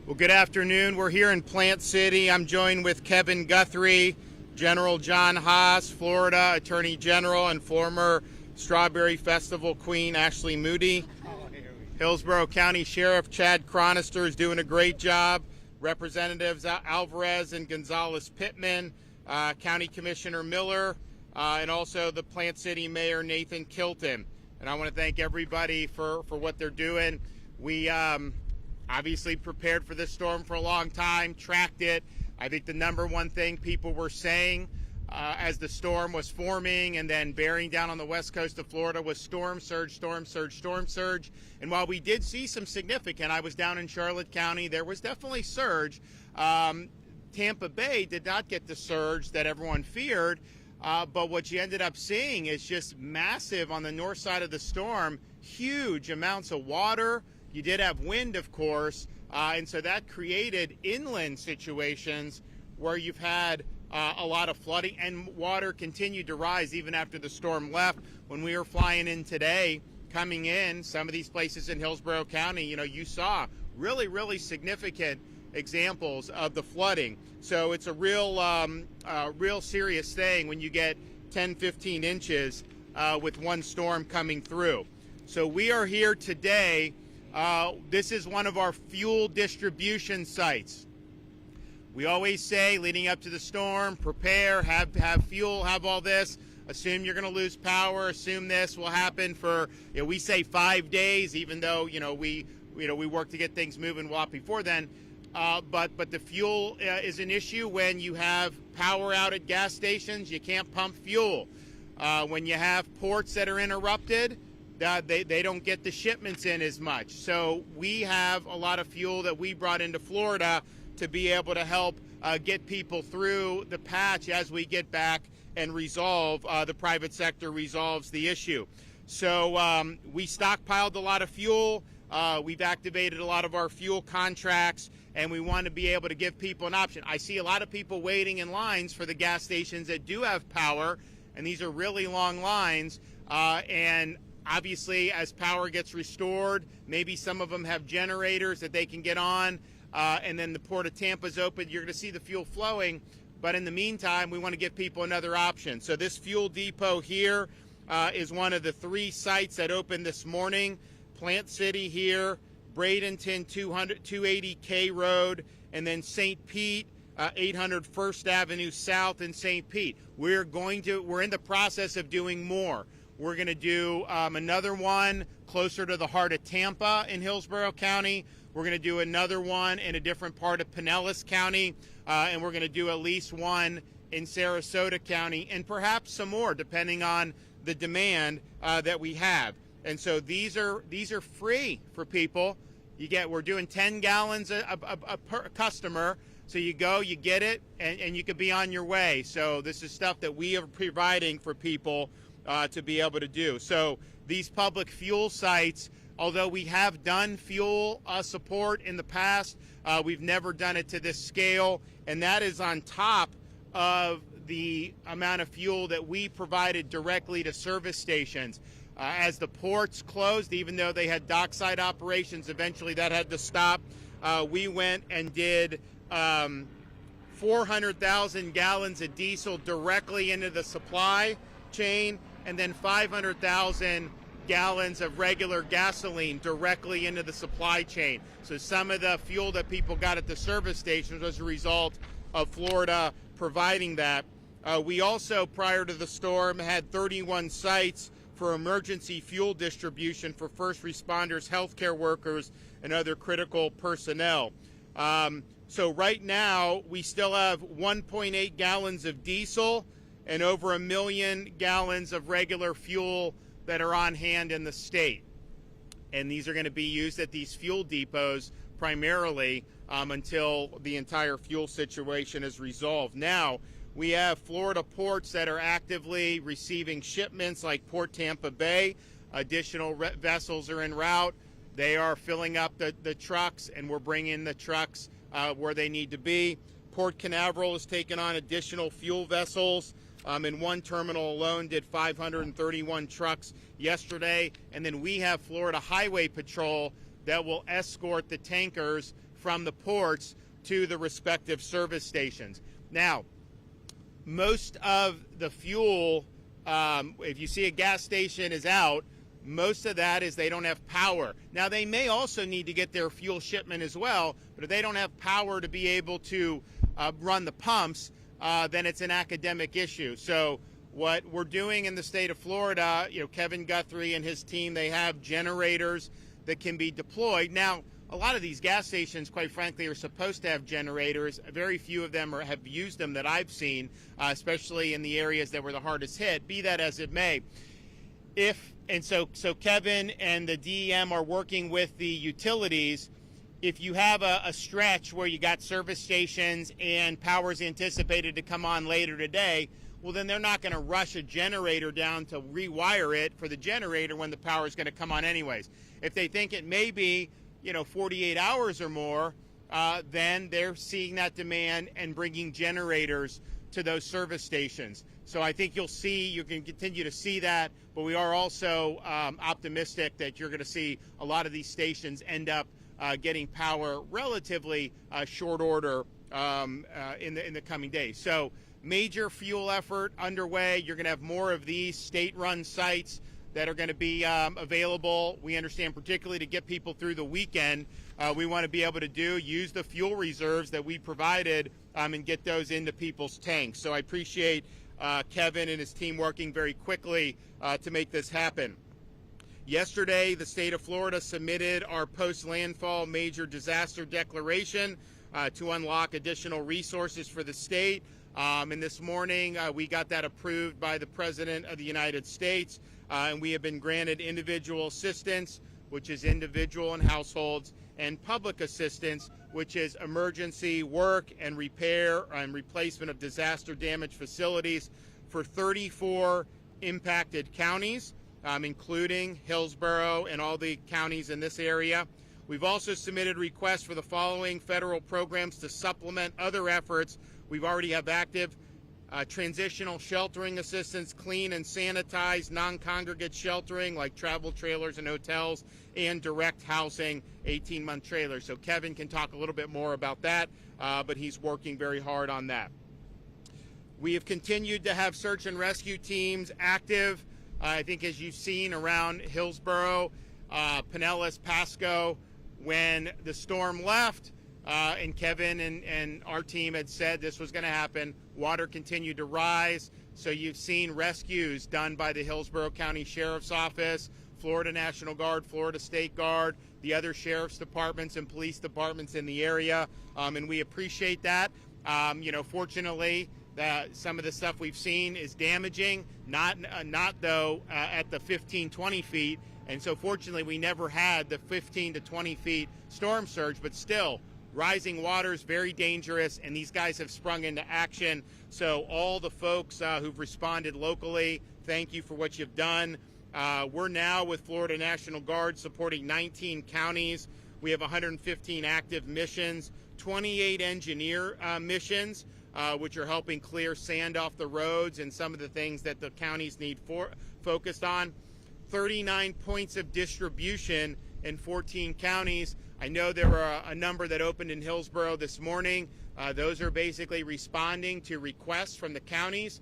Well, good afternoon. We're here in Plant City. I'm joined with Kevin Guthrie, General John Haas, Florida Attorney General, and former Strawberry Festival Queen Ashley Moody. Hillsborough County Sheriff Chad Chronister is doing a great job. Representatives Alvarez and Gonzalez Pittman, County Commissioner Miller, and also the Plant City Mayor Nathan Kilton. And I want to thank everybody for what they're doing. We obviously prepared for this storm for a long time, tracked it. I think the number one thing people were saying as the storm was forming and then bearing down on the west coast of Florida was storm surge, storm surge, storm surge. And while we did see some significant, I was down in Charlotte County, there was definitely surge. Tampa Bay did not get the surge that everyone feared, but what you ended up seeing is just massive on the north side of the storm, huge amounts of water. You did have wind, of course, and so that created inland situations where you've had a lot of flooding, and water continued to rise even after the storm left. When we were flying in today, coming in, some of these places in Hillsborough County, you saw really, really significant examples of the flooding. So it's a real serious thing when you get 10, 15 inches with one storm coming through. So we are here today. This is one of our fuel distribution sites. We always say, leading up to the storm, prepare, have fuel, have all this. Assume you're going to lose power. Assume this will happen for, we say 5 days, even though we work to get things moving a lot before then. But the fuel is an issue when you have power out at gas stations. You can't pump fuel. When you have ports that are interrupted, they don't get the shipments in as much. So we have a lot of fuel that we brought into Florida to be able to help get people through the patch as we get back and resolve, the private sector resolves the issue. So we stockpiled a lot of fuel. We've activated a lot of our fuel contracts, and we want to be able to give people an option. I see a lot of people waiting in lines for the gas stations that do have power, and these are really long lines. And obviously, as power gets restored, maybe some of them have generators that they can get on, and then the Port of Tampa is open. You're going to see the fuel flowing, but in the meantime, we want to give people another option. So this fuel depot here is one of the 3 sites that opened this morning. Plant City here, Bradenton 280K Road, and then St. Pete, 800 First Avenue South in St. Pete. We're in the process of doing more. We're going to do another one closer to the heart of Tampa in Hillsborough County. We're going to do another one in a different part of Pinellas County, and we're going to do at least one in Sarasota County, and perhaps some more depending on the demand that we have. And so these are free for people. We're doing 10 gallons per customer. So you go, you get it, and you could be on your way. So this is stuff that we are providing for people to be able to do. So these public fuel sites, although we have done fuel support in the past, we've never done it to this scale, and that is on top of the amount of fuel that we provided directly to service stations. As the ports closed, even though they had dockside operations, eventually that had to stop. We went and did 400,000 gallons of diesel directly into the supply chain, and then 500,000 gallons of regular gasoline directly into the supply chain. So some of the fuel that people got at the service stations was a result of Florida providing that. We also, prior to the storm, had 31 sites for emergency fuel distribution for first responders, healthcare workers, and other critical personnel. So right now, we still have 1.8 gallons of diesel and over 1 million gallons of regular fuel that are on hand in the state. And these are going to be used at these fuel depots primarily until the entire fuel situation is resolved. Now, we have Florida ports that are actively receiving shipments like Port Tampa Bay. Additional vessels are en route. They are filling up the trucks, and we're bringing the trucks where they need to be. Port Canaveral has taken on additional fuel vessels. In one terminal alone, did 531 trucks yesterday. And then we have Florida Highway Patrol that will escort the tankers from the ports to the respective service stations. Now, most of the fuel, if you see a gas station is out, most of that is they don't have power. Now, they may also need to get their fuel shipment as well, but if they don't have power to be able to run the pumps, then it's an academic issue. So what we're doing in the state of Florida, Kevin Guthrie and his team, they have generators that can be deployed. Now, a lot of these gas stations, quite frankly, are supposed to have generators. Very few of them have used them that I've seen, especially in the areas that were the hardest hit. Be that as it may, so Kevin and the DEM are working with the utilities. If you have a stretch where you got service stations and power is anticipated to come on later today, well, then they're not going to rush a generator down to rewire it for the generator when the power is going to come on anyways. If they think it may be 48 hours or more, then they're seeing that demand and bringing generators to those service stations. So I think you can continue to see that, but we are also optimistic that you're going to see a lot of these stations end up getting power relatively short order in the coming days. So major fuel effort underway. You're going to have more of these state-run sites that are going to be available. We understand, particularly to get people through the weekend, we want to be able to use the fuel reserves that we provided and get those into people's tanks. So I appreciate Kevin and his team working very quickly to make this happen. Yesterday, the state of Florida submitted our post-landfall major disaster declaration to unlock additional resources for the state. And this morning, we got that approved by the President of the United States. And we have been granted individual assistance, which is individual and households, and public assistance, which is emergency work and repair and replacement of disaster damaged facilities for 34 impacted counties, including Hillsborough and all the counties in this area. We've also submitted requests for the following federal programs to supplement other efforts we've already have active: transitional sheltering assistance, clean and sanitized non-congregate sheltering like travel trailers and hotels, and direct housing 18-month trailers. So Kevin can talk a little bit more about that, but he's working very hard on that. We have continued to have search and rescue teams active. I think as you've seen around Hillsborough, Pinellas, Pasco, when the storm left, and Kevin and our team had said this was going to happen, water continued to rise. So you've seen rescues done by the Hillsborough County Sheriff's Office, Florida National Guard, Florida State Guard, the other sheriff's departments and police departments in the area, and we appreciate that. Fortunately, some of the stuff we've seen is damaging, not though at the 15-20 feet, and so fortunately we never had the 15 to 20 feet storm surge, but still, rising water is very dangerous, and these guys have sprung into action. So all the folks who've responded locally, thank you for what you've done. We're now with Florida National Guard supporting 19 counties. We have 115 active missions, 28 engineer missions, which are helping clear sand off the roads and some of the things that the counties need focused on. 39 points of distribution in 14 counties. I know there were a number that opened in Hillsborough this morning. Those are basically responding to requests from the counties.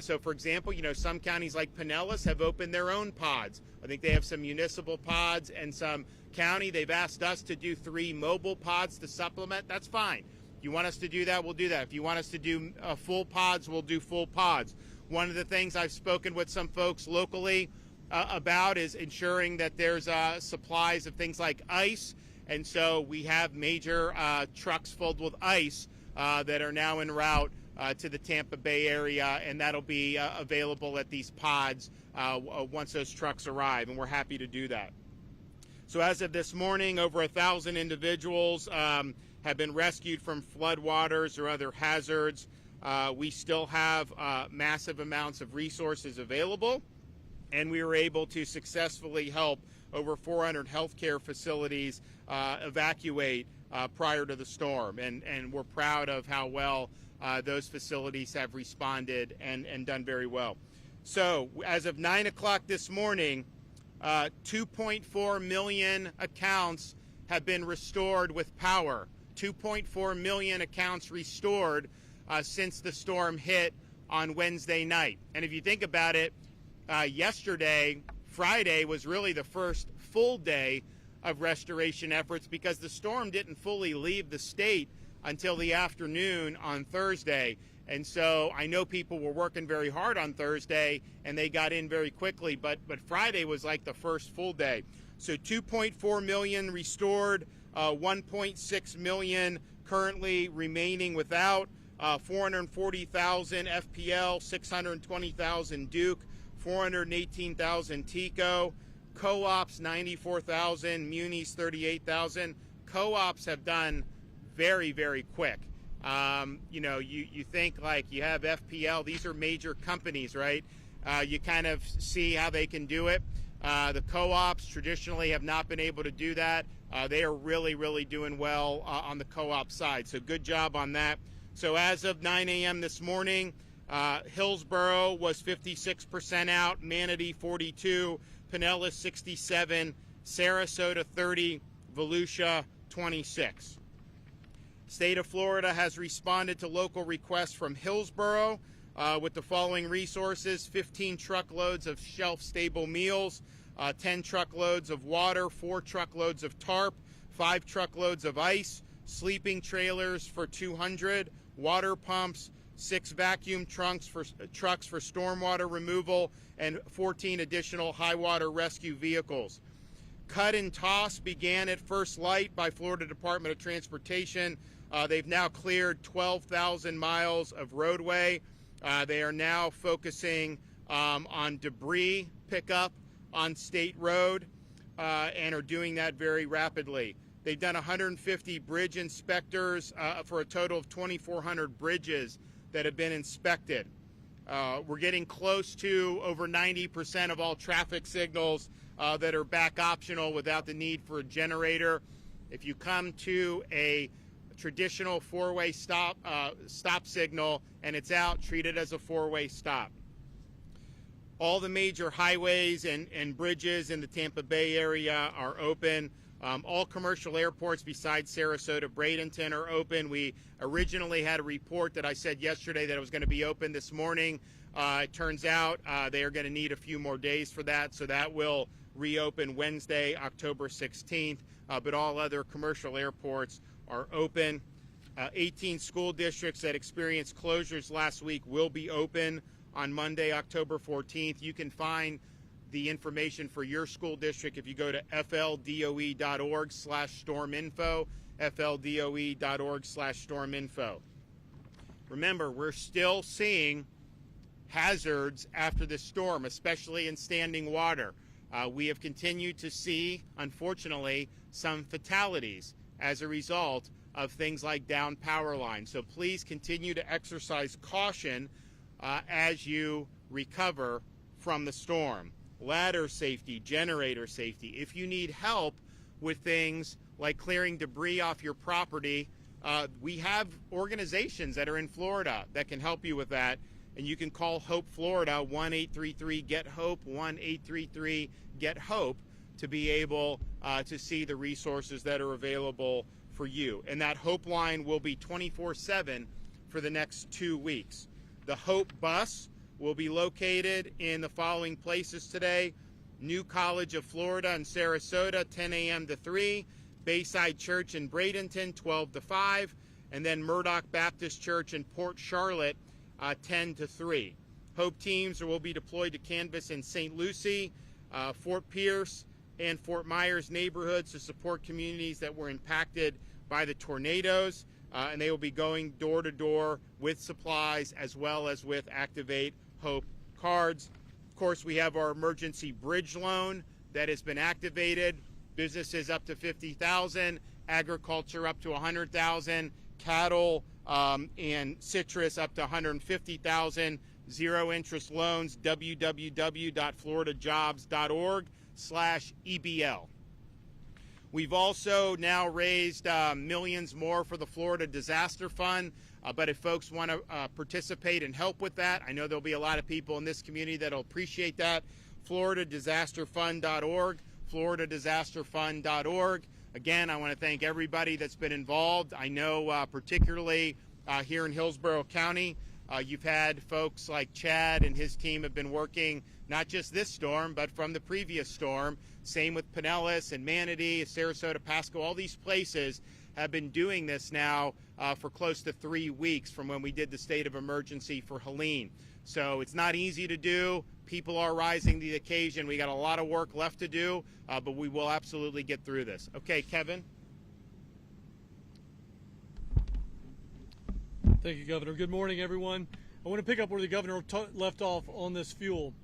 So, for example, some counties like Pinellas have opened their own pods. I think they have some municipal pods, and some county, they've asked us to do 3 mobile pods to supplement. That's fine. If you want us to do that, we'll do that. If you want us to do full pods, we'll do full pods. One of the things I've spoken with some folks locally about is ensuring that there's supplies of things like ice. And so we have major trucks filled with ice that are now en route to the Tampa Bay area, and that'll be available at these pods once those trucks arrive, and we're happy to do that. So as of this morning, over 1,000 individuals have been rescued from floodwaters or other hazards. We still have massive amounts of resources available, and we were able to successfully help over 400 healthcare facilities evacuate prior to the storm. And we're proud of how well those facilities have responded and done very well. So as of 9 o'clock this morning, 2.4 million accounts have been restored with power. 2.4 million accounts restored since the storm hit on Wednesday night. And if you think about it, yesterday, Friday, was really the first full day of restoration efforts because the storm didn't fully leave the state until the afternoon on Thursday. And so I know people were working very hard on Thursday and they got in very quickly, but Friday was like the first full day. So 2.4 million restored, 1.6 million currently remaining without, 440,000 FPL, 620,000 Duke, 418,000 Tico, co-ops 94,000, munis 38,000. Co-ops have done very, very quick. You think like you have FPL, these are major companies, right? You kind of see how they can do it. The co-ops traditionally have not been able to do that. They are really, really doing well on the co-op side. So good job on that. So as of 9 a.m. this morning, Hillsborough was 56% out, Manatee 42, Pinellas 67, Sarasota 30, Volusia 26. State of Florida has responded to local requests from Hillsborough with the following resources: 15 truckloads of shelf-stable meals, 10 truckloads of water, 4 truckloads of tarp, 5 truckloads of ice, sleeping trailers for 200, water pumps, 6 vacuum trucks for stormwater removal, and 14 additional high water rescue vehicles. Cut and toss began at first light by Florida Department of Transportation. They've now cleared 12,000 miles of roadway. They are now focusing on debris pickup on State Road and are doing that very rapidly. They've done 150 bridge inspectors for a total of 2,400 bridges that have been inspected. We're getting close to over 90% of all traffic signals that are back optional without the need for a generator. If you come to a traditional four-way stop signal and it's out, treat it as a four-way stop. All the major highways and bridges in the Tampa Bay area are open. All commercial airports besides Sarasota, Bradenton are open. We originally had a report that I said yesterday that it was going to be open this morning. It turns out they are going to need a few more days for that, so that will reopen Wednesday, October 16th. But all other commercial airports are open. 18 school districts that experienced closures last week will be open on Monday, October 14th. You can find the information for your school district if you go to fldoe.org/storminfo, fldoe.org/storminfo. Remember, we're still seeing hazards after the storm, especially in standing water. We have continued to see, unfortunately, some fatalities as a result of things like down power lines. So please continue to exercise caution as you recover from the storm. Ladder safety, generator safety. If you need help with things like clearing debris off your property, we have organizations that are in Florida that can help you with that. And you can call Hope Florida, 1-833-GET-HOPE, 1-833-GET-HOPE, to be able to see the resources that are available for you. And that Hope line will be 24/7 for the next 2 weeks. The Hope bus will be located in the following places today: New College of Florida in Sarasota, 10 a.m. to 3, Bayside Church in Bradenton, 12 to 5, and then Murdoch Baptist Church in Port Charlotte, 10 to 3. Hope teams will be deployed to canvass in St. Lucie, Fort Pierce, and Fort Myers neighborhoods to support communities that were impacted by the tornadoes. And they will be going door to door with supplies as well as with Activate Hope cards. Of course, we have our emergency bridge loan that has been activated. Businesses up to $50,000, agriculture up to $100,000, cattle and citrus up to $150,000. Zero interest loans, www.floridajobs.org/EBL. We've also now raised millions more for the Florida Disaster Fund, but if folks want to participate and help with that, I know there'll be a lot of people in this community that'll appreciate that. FloridaDisasterFund.org, FloridaDisasterFund.org. again, I want to thank everybody that's been involved. I know particularly here in Hillsborough County, you've had folks like Chad and his team have been working not just this storm, but from the previous storm. Same with Pinellas and Manatee, Sarasota, Pasco, all these places have been doing this now for close to 3 weeks from when we did the state of emergency for Helene. So it's not easy to do. People are rising to the occasion. We got a lot of work left to do, but we will absolutely get through this. Okay, Kevin. Thank you, Governor. Good morning, everyone. I want to pick up where the governor left off on this fuel.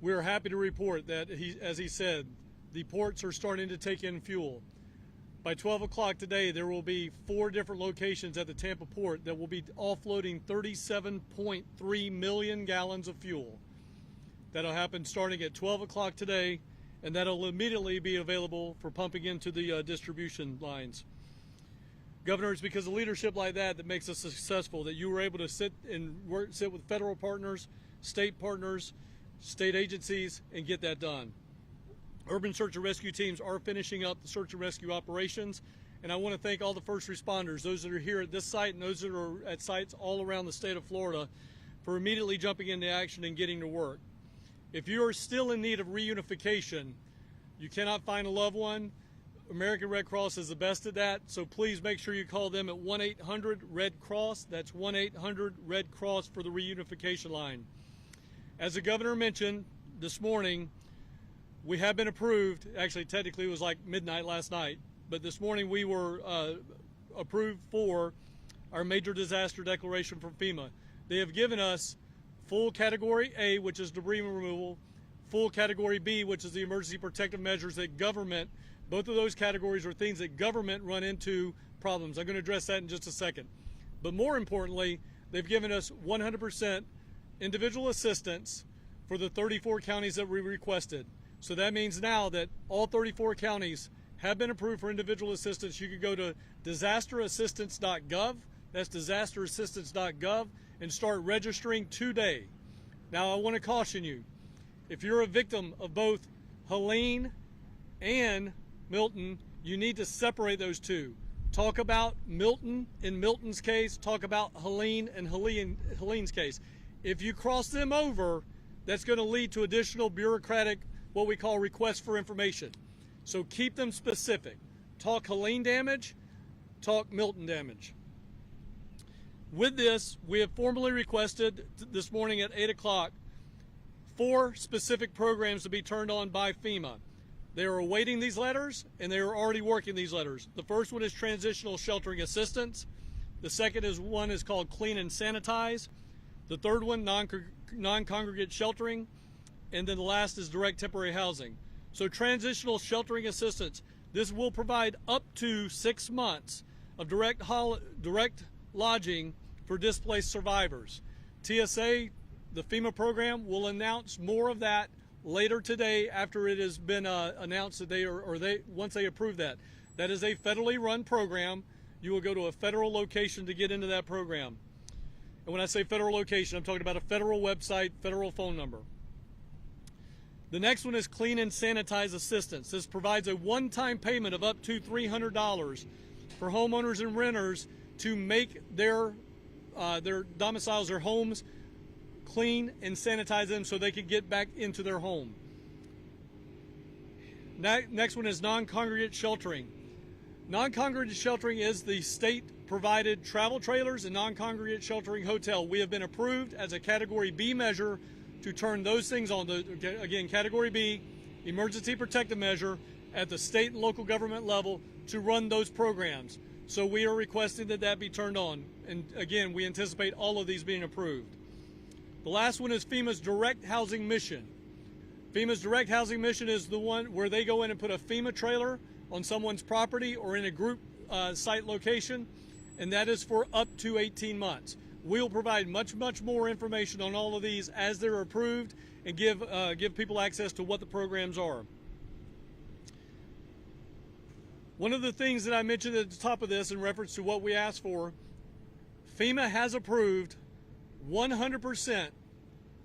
We're happy to report that, as he said, the ports are starting to take in fuel. By 12 o'clock today, there will be 4 different locations at the Tampa port that will be offloading 37.3 million gallons of fuel. That'll happen starting at 12 o'clock today, and that'll immediately be available for pumping into the distribution lines. Governor, it's because of leadership like that that makes us successful, that you were able to sit with federal partners, state agencies, and get that done. Urban search and rescue teams are finishing up the search and rescue operations, and I want to thank all the first responders, those that are here at this site and those that are at sites all around the state of Florida, for immediately jumping into action and getting to work. If you are still in need of reunification, you cannot find a loved one, American Red Cross is the best at that, so please make sure you call them at 1-800-RED-CROSS. That's 1-800-RED-CROSS for the reunification line. As the governor mentioned this morning, we have been approved. Actually, technically it was like midnight last night, but this morning we were approved for our major disaster declaration from FEMA. They have given us full Category A, which is debris removal, full Category B, which is the emergency protective measures that government, both of those categories are things that government run into problems. I'm going to address that in just a second. But more importantly, they've given us 100% individual assistance for the 34 counties that we requested. So that means now that all 34 counties have been approved for individual assistance. You can go to disasterassistance.gov, that's disasterassistance.gov, and start registering today. Now I want to caution you, if you're a victim of both Helene and Milton, you need to separate those two. Talk about Milton in Milton's case, talk about Helene in Helene's case. If you cross them over, that's going to lead to additional bureaucratic, what we call requests for information. So keep them specific. Talk Helene damage, talk Milton damage. With this, we have formally requested this morning at 8 o'clock 4 specific programs to be turned on by FEMA. They are awaiting these letters, and they are already working these letters. The first one is transitional sheltering assistance. The second one is called clean and sanitize. The third one, non-congregate sheltering. And then the last is direct temporary housing. So transitional sheltering assistance, this will provide up to 6 months of direct lodging for displaced survivors. TSA, the FEMA program, will announce more of that later today after it has been announced that once they approve that. That is a federally run program. You will go to a federal location to get into that program. And when I say federal location, I'm talking about a federal website, federal phone number. The next one is clean and sanitize assistance. This provides a one-time payment of up to $300 for homeowners and renters to make their domiciles, their homes, clean and sanitize them so they can get back into their home. Next one is non-congregate sheltering. Non-congregate sheltering is the state-provided travel trailers and non-congregate sheltering hotel. We have been approved as a Category B measure to turn those things on. Again, Category B, emergency protective measure at the state and local government level to run those programs. So we are requesting that that be turned on. And again, we anticipate all of these being approved. The last one is FEMA's direct housing mission. FEMA's direct housing mission is the one where they go in and put a FEMA trailer on someone's property or in a group site location, and that is for up to 18 months. We'll provide much more information on all of these as they're approved and give people access to what the programs are. One of the things that I mentioned at the top of this in reference to what we asked for, FEMA has approved 100%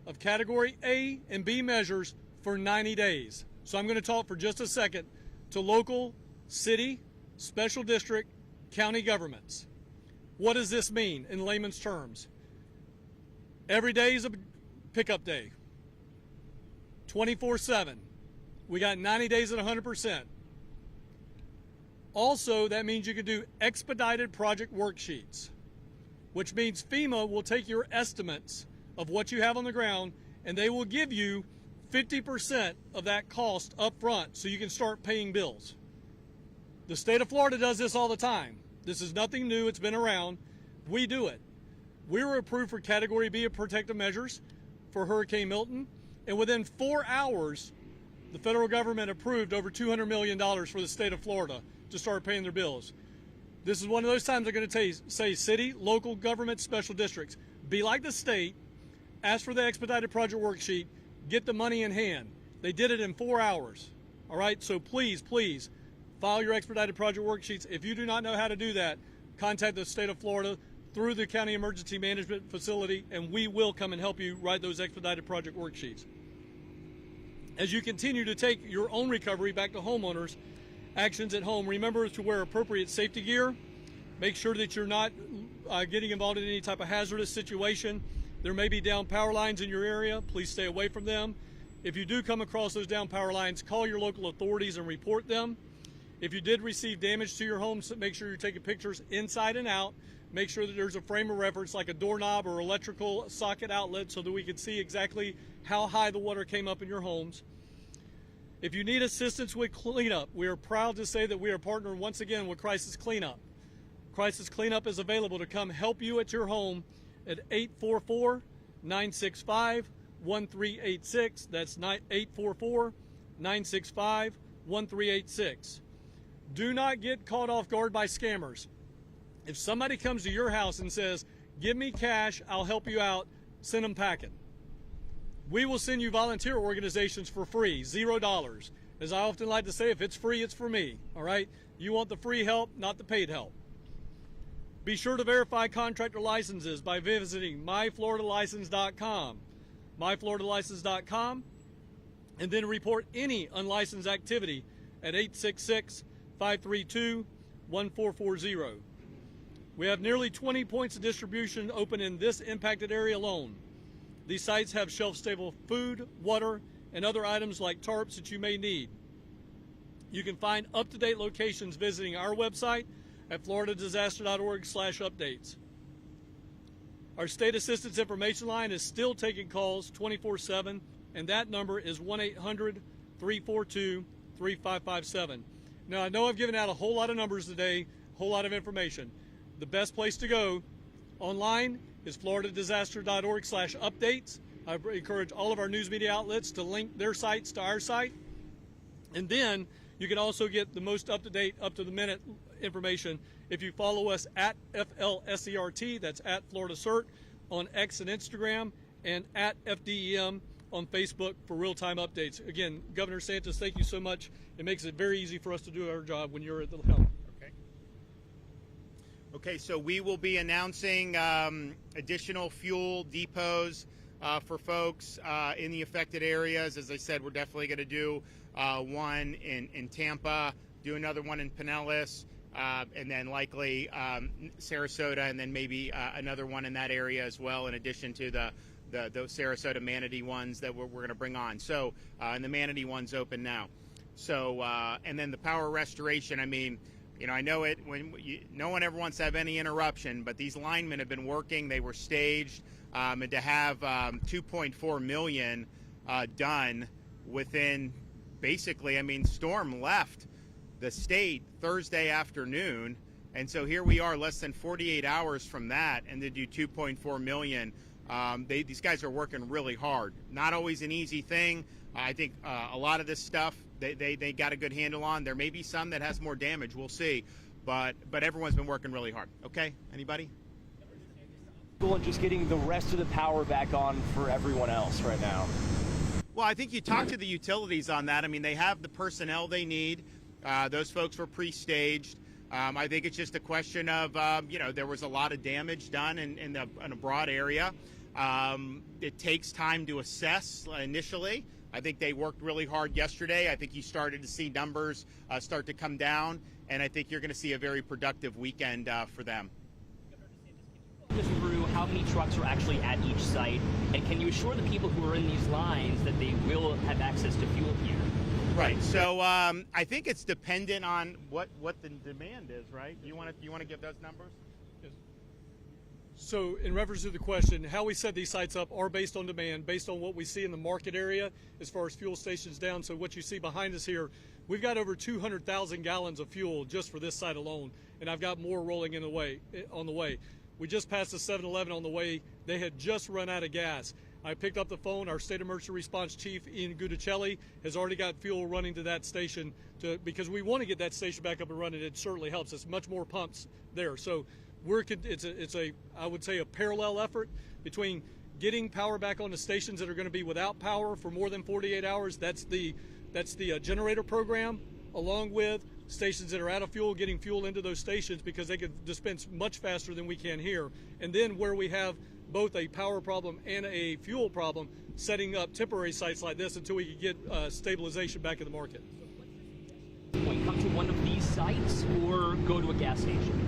of Category A and B measures for 90 days. So I'm going to talk for just a second to local city, special district, county governments. What does this mean in layman's terms? Every day is a pickup day, 24/7. We got 90 days at 100%. Also, that means you can do expedited project worksheets, which means FEMA will take your estimates of what you have on the ground and they will give you 50% of that cost up front so you can start paying bills. The state of Florida does this all the time. This is nothing new. It's been around. We do it. We were approved for Category B of protective measures for Hurricane Milton, and within 4 hours, the federal government approved over $200 million for the state of Florida to start paying their bills. This is one of those times they're going to say city, local government, special districts, be like the state, ask for the expedited project worksheet, get the money in hand. They did it in 4 hours. All right, so please, please file your expedited project worksheets. If you do not know how to do that, contact the state of Florida through the County Emergency Management Facility, and we will come and help you write those expedited project worksheets. As you continue to take your own recovery back to homeowners, actions at home, remember to wear appropriate safety gear. Make sure that you're not getting involved in any type of hazardous situation. There may be down power lines in your area. Please stay away from them. If you do come across those down power lines, call your local authorities and report them. If you did receive damage to your home, make sure you're taking pictures inside and out. Make sure that there's a frame of reference like a doorknob or electrical socket outlet so that we can see exactly how high the water came up in your homes. If you need assistance with cleanup, we are proud to say that we are partnering once again with Crisis Cleanup. Crisis Cleanup is available to come help you at your home at 844-965-1386. That's 844-965-1386. Do not get caught off guard by scammers. If somebody comes to your house and says, give me cash, I'll help you out, send them packing. We will send you volunteer organizations for free, $0. As I often like to say, if it's free, it's for me, all right? You want the free help, not the paid help. Be sure to verify contractor licenses by visiting myfloridalicense.com, myfloridalicense.com, and then report any unlicensed activity at 866-532-1440. We have nearly 20 points of distribution open in this impacted area alone. These sites have shelf-stable food, water, and other items like tarps that you may need. You can find up-to-date locations visiting our website at floridadisaster.org/updates. Our state assistance information line is still taking calls 24/7, and that number is 1-800-342-3557. Now, I know I've given out a whole lot of numbers today, a whole lot of information. The best place to go online is floridadisaster.org/updates. I encourage all of our news media outlets to link their sites to our site. And then you can also get the most up-to-date, up-to-the-minute information if you follow us at FLSERT, that's at Florida CERT, on X and Instagram, and at FDEM on Facebook for real-time updates. Again, Governor DeSantis, thank you so much. It makes it very easy for us to do our job when you're at the helm. Okay, so we will be announcing additional fuel depots for folks in the affected areas. As I said, we're definitely going to do one in Tampa, do another one in Pinellas, and then likely Sarasota, and then maybe another one in that area as well, in addition to the Sarasota Manatee ones that we're going to bring on. So, and the Manatee one's open now. So, and then the power restoration, I mean, you know, I know it when no one ever wants to have any interruption, but these linemen have been working. They were staged, and to have 2.4 million done within basically, I mean, storm left the state Thursday afternoon, and so here we are less than 48 hours from that, and to do 2.4 million. These guys are working really hard. Not always an easy thing. I think a lot of this stuff they got a good handle on. There may be some that has more damage. We'll see. But everyone's been working really hard. Okay? Anybody? And just getting the rest of the power back on for everyone else right now. Well, I think you talk to the utilities on that. I mean, they have the personnel they need. Those folks were pre-staged. I think it's just a question of, you know, there was a lot of damage done in a broad area. It takes time to assess initially. I think they worked really hard yesterday. I think you started to see numbers start to come down, and I think you're going to see a very productive weekend for them. Just through how many trucks are actually at each site, and can you assure the people who are in these lines that they will have access to fuel here? Right. So I think it's dependent on what the demand is, right? You want to give those numbers? So in reference to the question, how we set these sites up are based on demand, based on what we see in the market area as far as fuel stations down. So what you see behind us here, we've got over 200,000 gallons of fuel just for this site alone, and I've got more rolling on the way. We just passed the 7-Eleven on the way. They had just run out of gas. I picked up the phone. Our State Emergency Response Chief, Ian Gudicelli, has already got fuel running to that station because we want to get that station back up and running. It certainly helps. It's much more pumps there. So it's I would say a parallel effort between getting power back on the stations that are going to be without power for more than 48 hours. That's the generator program, along with stations that are out of fuel, getting fuel into those stations because they could dispense much faster than we can here. And then where we have both a power problem and a fuel problem, setting up temporary sites like this until we can get stabilization back in the market. Point, come to one of these sites or go to a gas station?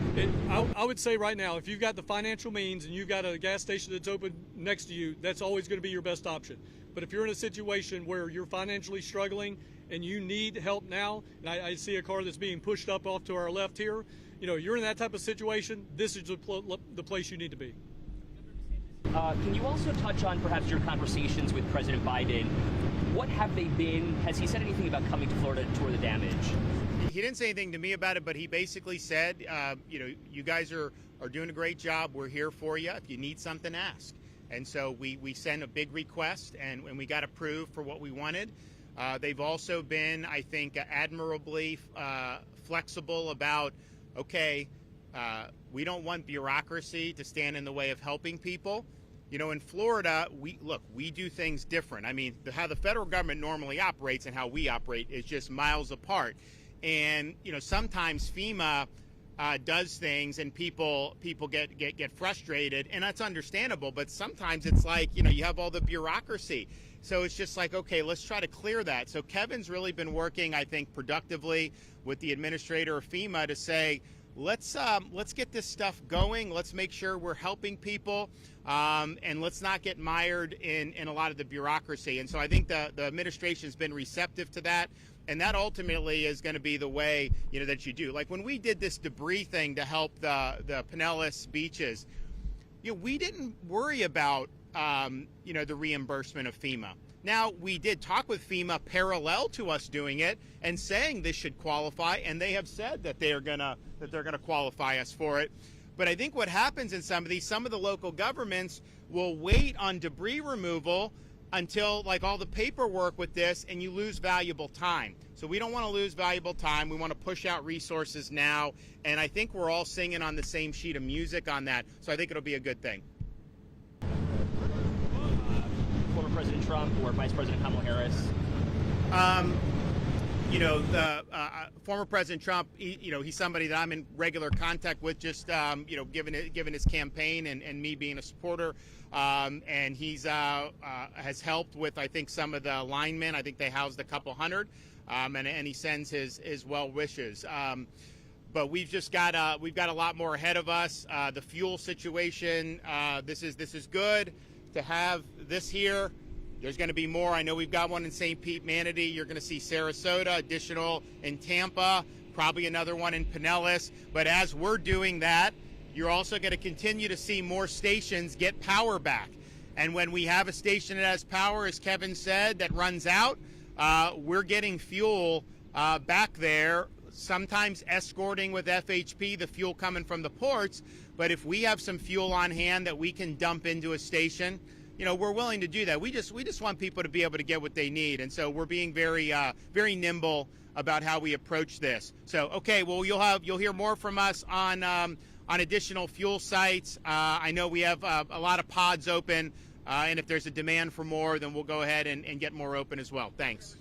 I would say right now, if you've got the financial means and you've got a gas station that's open next to you, that's always going to be your best option. But if you're in a situation where you're financially struggling and you need help now, and I see a car that's being pushed up off to our left here, you're in that type of situation, this is the place you need to be. Can you also touch on perhaps your conversations with President Biden? What have they been? Has he said anything about coming to Florida to tour the damage? He didn't say anything to me about it, but he basically said, you guys are doing a great job. We're here for you. If you need something, ask. And so we sent a big request, and we got approved for what we wanted. They've also been, I think, admirably flexible about, we don't want bureaucracy to stand in the way of helping people. In Florida, we do things different. I mean, how the federal government normally operates and how we operate is just miles apart. And, sometimes FEMA does things and people get frustrated, and that's understandable. But sometimes it's like, you have all the bureaucracy. So it's just like, okay, let's try to clear that. So Kevin's really been working, I think, productively with the administrator of FEMA to say, let's get this stuff going. Let's make sure we're helping people, and let's not get mired in a lot of the bureaucracy. And so I think the administration's been receptive to that, and that ultimately is going to be the way that you do. Like when we did this debris thing to help the Pinellas beaches, we didn't worry about the reimbursement of FEMA. Now, we did talk with FEMA parallel to us doing it and saying this should qualify, and they have said that they're gonna qualify us for it. But I think what happens in some of the local governments will wait on debris removal until all the paperwork with this, and you lose valuable time. So we don't want to lose valuable time. We want to push out resources now, and I think we're all singing on the same sheet of music on that. So I think it'll be a good thing. Former President Trump or Vice President Kamala Harris? Former President Trump, he's somebody that I'm in regular contact with, just, given his campaign and me being a supporter. And he's has helped with, I think, some of the linemen. I think they housed a couple hundred, and he sends his well wishes. But we've got a lot more ahead of us. The fuel situation, this is good to have this here. There's going to be more. I know we've got one in St. Pete, Manatee. You're going to see Sarasota, additional in Tampa, probably another one in Pinellas. But as we're doing that, you're also going to continue to see more stations get power back. And when we have a station that has power, as Kevin said, that runs out, we're getting fuel back there, sometimes escorting with FHP, the fuel coming from the ports. But if we have some fuel on hand that we can dump into a station, we're willing to do that. We just want people to be able to get what they need, and so we're being very nimble about how we approach this. So, okay, well, you'll hear more from us on additional fuel sites. I know we have a lot of pods open, and if there's a demand for more, then we'll go ahead and get more open as well. Thanks.